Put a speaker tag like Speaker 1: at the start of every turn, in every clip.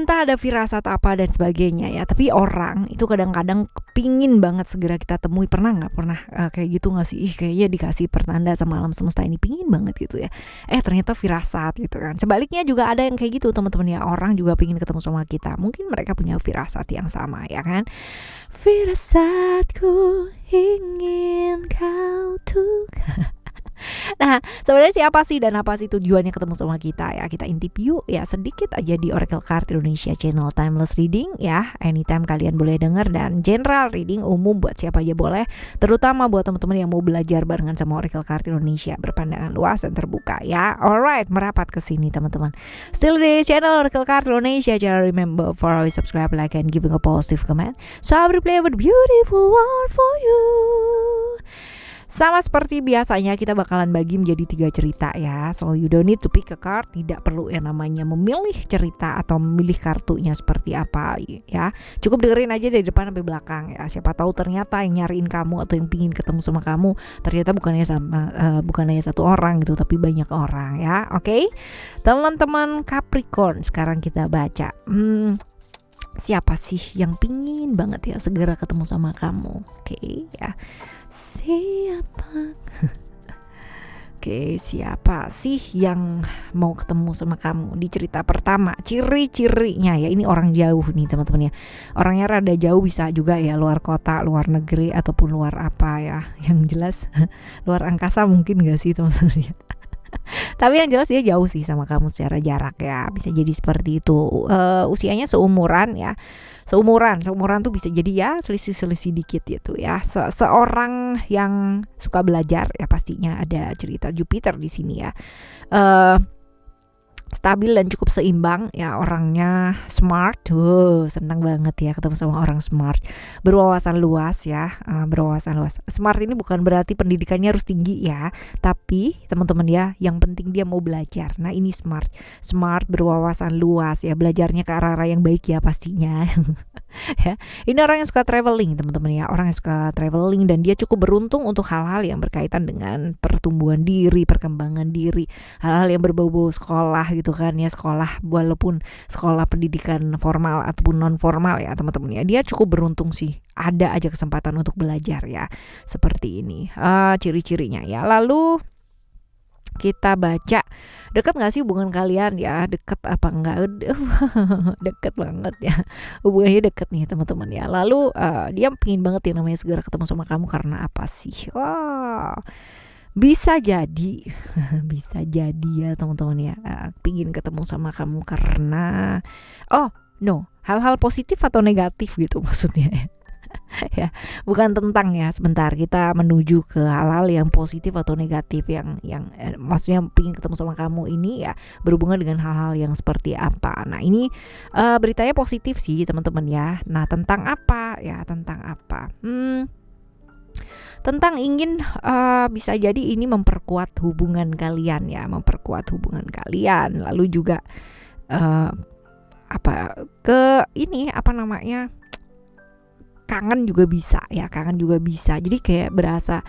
Speaker 1: entah ada firasat apa dan sebagainya ya. Tapi orang itu kadang-kadang pingin banget segera kita temui. Pernah kayak gitu nggak sih? Kayaknya dikasih pertanda sama alam semesta ini, pingin banget gitu ya. Ternyata firasat gitu kan. Sebaliknya juga ada yang kayak gitu teman-teman ya. Orang juga pingin ketemu sama kita. Mungkin mereka punya firasat yang sama ya kan. Firasatku ingin kau tuh. Nah, sebenarnya siapa sih dan apa sih tujuannya ketemu sama kita ya? Kita intip yuk ya sedikit aja di Oracle Card Indonesia Channel Timeless Reading ya. Anytime kalian boleh denger, dan general reading umum buat siapa aja boleh. Terutama buat teman-teman yang mau belajar barengan sama Oracle Card Indonesia, berpandangan luas dan terbuka ya. Alright, merapat ke sini teman-teman. Still di channel Oracle Card Indonesia, jangan remember for always subscribe, like, and giving a positive comment. So I will play with beautiful word for you. Sama seperti biasanya kita bakalan bagi menjadi 3 cerita ya. So you don't need to pick a card. Tidak perlu yang namanya memilih cerita atau memilih kartunya seperti apa ya. Cukup dengerin aja dari depan sampai belakang ya. Siapa tahu ternyata yang nyariin kamu atau yang pingin ketemu sama kamu ternyata bukan hanya satu orang gitu, tapi banyak orang ya. Oke? Teman-teman Capricorn, sekarang kita baca. Siapa sih yang pingin banget ya segera ketemu sama kamu? Oke ya. Siapa sih yang mau ketemu sama kamu? Di cerita pertama, ciri-cirinya ya, ini orang jauh nih teman-teman ya. Orangnya rada jauh, bisa juga ya luar kota, luar negeri, ataupun luar apa ya. Yang jelas luar angkasa mungkin gak sih teman-teman ya. Tapi yang jelas dia jauh sih sama kamu secara jarak ya. Bisa jadi seperti itu. Usianya seumuran ya. Seumuran tuh bisa jadi ya selisih dikit gitu ya. Seorang yang suka belajar ya, pastinya ada cerita Jupiter di sini ya. Stabil dan cukup seimbang ya, orangnya smart. Senang banget ya ketemu sama orang smart. Berwawasan luas ya, berwawasan luas. Smart ini bukan berarti pendidikannya harus tinggi ya, tapi teman-teman ya, yang penting dia mau belajar. Nah, ini smart, berwawasan luas ya, belajarnya ke arah-arah yang baik ya pastinya. Ya, ini orang yang suka traveling teman-teman ya, orang yang suka traveling, dan dia cukup beruntung untuk hal-hal yang berkaitan dengan pertumbuhan diri, perkembangan diri, hal-hal yang berbau-bau sekolah gitu kan ya, sekolah walaupun sekolah pendidikan formal ataupun non formal ya teman-teman ya, dia cukup beruntung sih, ada aja kesempatan untuk belajar ya, seperti ini ciri-cirinya ya. Lalu kita baca, dekat gak sih hubungan kalian ya? Dekat apa enggak? Dekat banget ya, hubungannya dekat nih teman-teman ya. Lalu dia pengen banget yang namanya segera ketemu sama kamu karena apa sih? Bisa jadi bisa jadi ya teman-teman ya, pengen ketemu sama kamu karena hal-hal positif atau negatif gitu maksudnya ya. Ya, bukan tentang ya, sebentar kita menuju ke hal-hal yang positif atau negatif yang maksudnya pengen ketemu sama kamu ini ya, berhubungan dengan hal-hal yang seperti apa. Nah, ini beritanya positif sih teman-teman ya. Nah, tentang apa ya? Tentang ingin bisa jadi ini memperkuat hubungan kalian ya, lalu juga kangen juga bisa. Jadi kayak berasa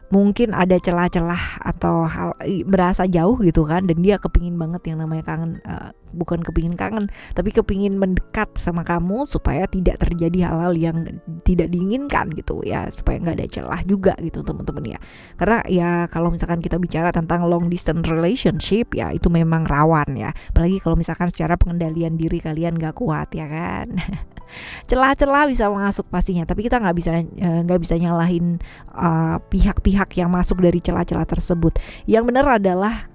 Speaker 1: mungkin ada celah-celah atau hal berasa jauh gitu kan, dan dia kepingin banget yang namanya kangen, bukan kepingin kangen tapi kepingin mendekat sama kamu supaya tidak terjadi hal-hal yang tidak diinginkan gitu ya, supaya nggak ada celah juga gitu teman-teman ya. Karena ya kalau misalkan kita bicara tentang long distance relationship ya, itu memang rawan ya, apalagi kalau misalkan secara pengendalian diri kalian nggak kuat ya kan. Celah-celah bisa masuk pastinya, tapi kita nggak bisa nyalahin pihak-pihak yang masuk dari celah-celah tersebut. Yang benar adalah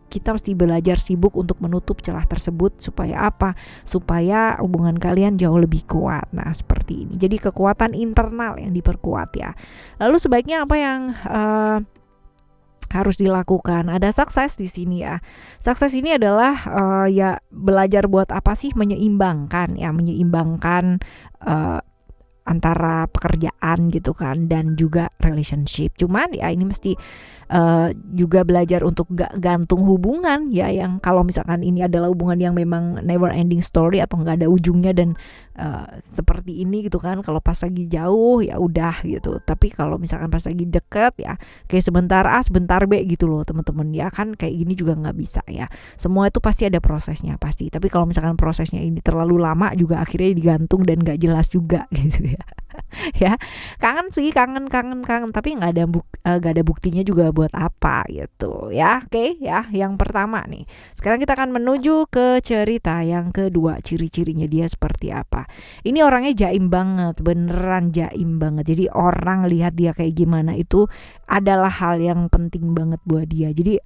Speaker 1: kita mesti belajar sibuk untuk menutup celah tersebut supaya apa? Supaya hubungan kalian jauh lebih kuat. Nah, seperti ini. Jadi kekuatan internal yang diperkuat ya. Lalu sebaiknya apa yang harus dilakukan? Ada sukses di sini ya. Sukses ini adalah ya belajar buat apa sih, menyeimbangkan antara pekerjaan gitu kan dan juga relationship. Cuman ya ini mesti juga belajar untuk gak gantung hubungan ya, yang kalau misalkan ini adalah hubungan yang memang never ending story atau nggak ada ujungnya dan seperti ini gitu kan. Kalau pas lagi jauh ya udah gitu, tapi kalau misalkan pas lagi deket ya kayak sebentar A sebentar B gitu loh teman-teman ya kan, kayak gini juga nggak bisa ya. Semua itu pasti ada prosesnya pasti, tapi kalau misalkan prosesnya ini terlalu lama juga akhirnya digantung dan nggak jelas juga gitu ya. Ya kangen sih, kangen tapi nggak ada buktinya juga buat apa gitu ya. Oke ya, yang pertama nih, sekarang kita akan menuju ke cerita yang kedua. Ciri-cirinya dia seperti apa. Ini orangnya jaim banget, beneran jaim banget. Jadi orang lihat dia kayak gimana itu adalah hal yang penting banget buat dia. Jadi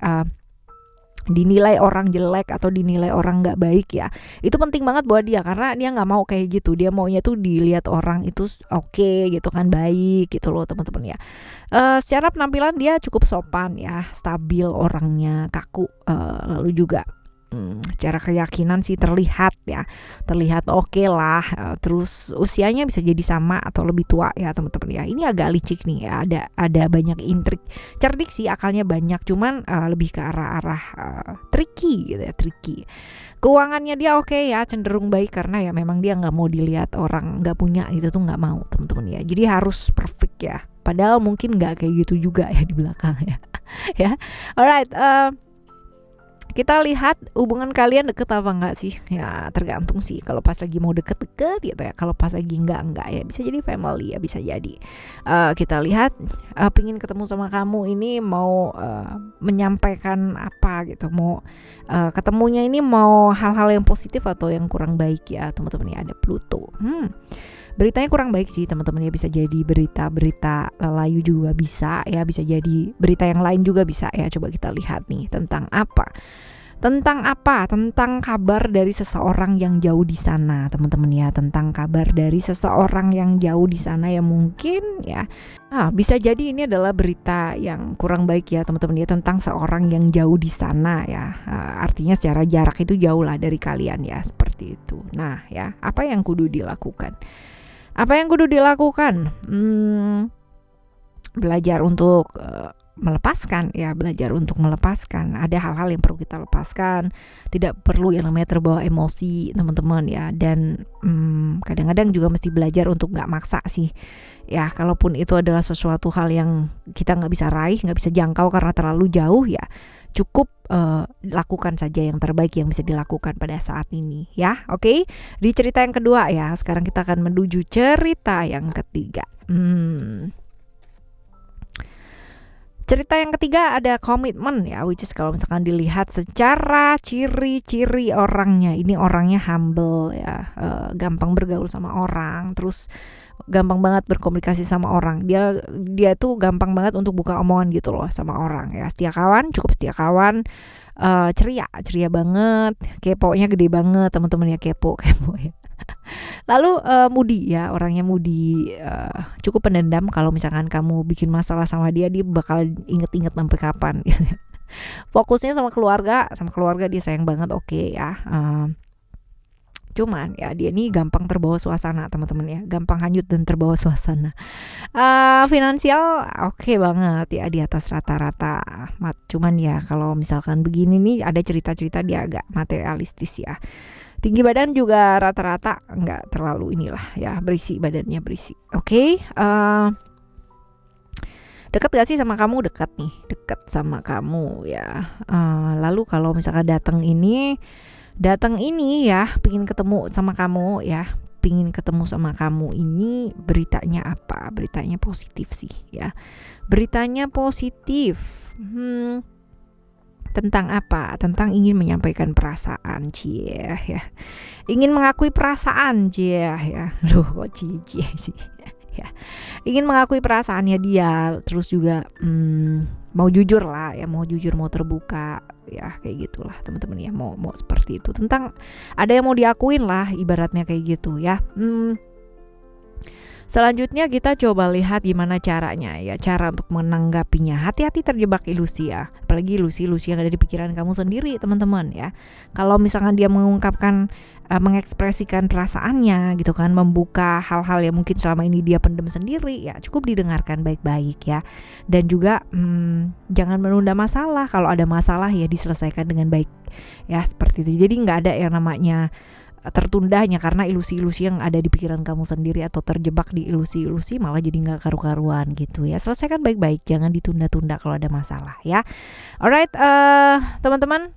Speaker 1: dinilai orang jelek atau dinilai orang nggak baik ya, itu penting banget buat dia karena dia nggak mau kayak gitu. Dia maunya tuh dilihat orang itu oke gitu kan, baik gitu loh teman-teman ya. Secara penampilan dia cukup sopan ya, stabil orangnya, kaku, lalu juga secara keyakinan sih terlihat oke lah. Terus usianya bisa jadi sama atau lebih tua ya teman-teman ya. Ini agak licik nih ya, ada banyak intrik. Cerdik sih, akalnya banyak, cuman lebih ke arah tricky gitu ya, tricky. Keuangannya dia oke ya, cenderung baik karena ya memang dia nggak mau dilihat orang nggak punya gitu tuh, nggak mau teman-teman ya. Jadi harus perfect ya, padahal mungkin nggak kayak gitu juga ya di belakang ya. Ya, alright. Kita lihat hubungan kalian deket apa enggak sih? Ya tergantung sih. Kalau pas lagi mau deket-deket gitu ya. Kalau pas lagi enggak ya. Bisa jadi family ya, bisa jadi. Kita lihat pingin ketemu sama kamu ini mau menyampaikan apa gitu. Mau ketemunya ini mau hal-hal yang positif atau yang kurang baik ya teman-teman ya. Ada Pluto. Beritanya kurang baik sih teman-teman ya, bisa jadi berita layu juga bisa ya, bisa jadi berita yang lain juga bisa ya. Coba kita lihat nih tentang apa? Tentang kabar dari seseorang yang jauh di sana, teman-teman ya. Tentang kabar dari seseorang yang jauh di sana ya, mungkin ya. Bisa jadi ini adalah berita yang kurang baik ya, teman-teman ya, tentang seorang yang jauh di sana ya. Artinya secara jarak itu jauh lah dari kalian ya, seperti itu. Nah, ya, apa yang kudu dilakukan? Belajar untuk melepaskan ya, ada hal-hal yang perlu kita lepaskan, tidak perlu yang namanya terbawa emosi teman-teman ya. Dan kadang-kadang juga mesti belajar untuk nggak maksa sih ya, kalaupun itu adalah sesuatu hal yang kita nggak bisa raih, nggak bisa jangkau karena terlalu jauh ya, cukup lakukan saja yang terbaik yang bisa dilakukan pada saat ini ya. Oke, di cerita yang kedua ya, sekarang kita akan menuju cerita yang ketiga. Cerita yang ketiga ada komitmen ya, which is kalau misalkan dilihat secara ciri-ciri orangnya, ini orangnya humble ya, gampang bergaul sama orang, terus gampang banget berkomunikasi sama orang. Dia tuh gampang banget untuk buka omongan gitu loh sama orang ya. Cukup setia kawan, ceria banget, keponya gede banget teman-teman ya, kepo ya. Lalu moody ya, orangnya moody, cukup pendendam. Kalau misalkan kamu bikin masalah sama dia bakal inget-inget sampai kapan gitu. Fokusnya sama keluarga dia sayang banget, oke ya. Cuman ya dia nih gampang terbawa suasana teman-teman ya, gampang hanyut dan terbawa suasana. Finansial oke banget ya, di atas rata-rata. Cuman ya kalau misalkan begini nih, ada cerita-cerita dia agak materialistis ya. Tinggi badan juga rata-rata, nggak terlalu inilah ya, badannya berisi. Oke. Dekat gak sih sama kamu? Dekat sama kamu ya. Lalu kalau misalkan datang ini ya, pingin ketemu sama kamu ini, beritanya apa? Beritanya positif sih ya. Beritanya positif. Tentang apa? Tentang ingin menyampaikan perasaan, ya. Ingin mengakui perasaan, ya. Loh, kok cie sih? Ya. Ingin mengakui perasaannya dia, terus juga mau jujur lah ya, mau terbuka ya, kayak gitulah teman-teman ya, mau seperti itu. Tentang ada yang mau diakuin lah, ibaratnya kayak gitu ya. Selanjutnya kita coba lihat gimana caranya ya, cara untuk menanggapinya. Hati-hati terjebak ilusi ya, apalagi ilusi-ilusi yang ada di pikiran kamu sendiri teman-teman ya. Kalau misalkan dia mengungkapkan, mengekspresikan perasaannya gitu kan, membuka hal-hal yang mungkin selama ini dia pendam sendiri ya, cukup didengarkan baik-baik ya. Dan juga jangan menunda masalah, kalau ada masalah ya diselesaikan dengan baik ya, seperti itu. Jadi nggak ada yang namanya tertundanya karena ilusi-ilusi yang ada di pikiran kamu sendiri atau terjebak di ilusi-ilusi malah jadi nggak karu-karuan gitu ya. Selesaikan baik-baik, jangan ditunda-tunda kalau ada masalah ya. Alright, teman-teman,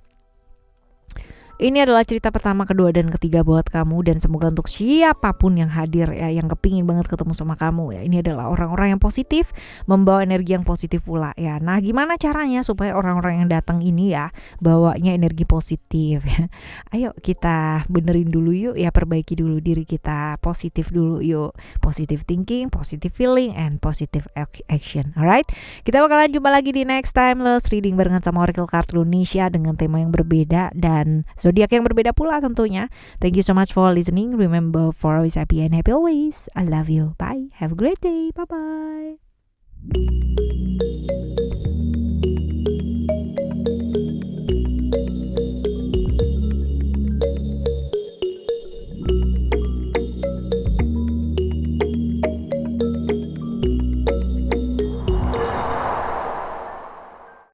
Speaker 1: ini adalah cerita pertama, kedua, dan ketiga buat kamu. Dan semoga untuk siapapun yang hadir ya, yang kepingin banget ketemu sama kamu ya, ini adalah orang-orang yang positif, membawa energi yang positif pula ya. Nah, gimana caranya supaya orang-orang yang datang ini ya bawanya energi positif ya. Ayo kita benerin dulu yuk ya, perbaiki dulu diri kita, positif dulu yuk. Positive thinking, positive feeling, and positive action. Alright, kita bakalan jumpa lagi di next timeless reading barengan sama Oracle Card Indonesia dengan tema yang berbeda dan zodiak yang berbeda pula tentunya. Thank you so much for listening. Remember, for always happy and happy always. I love you. Bye. Have a great day. Bye bye.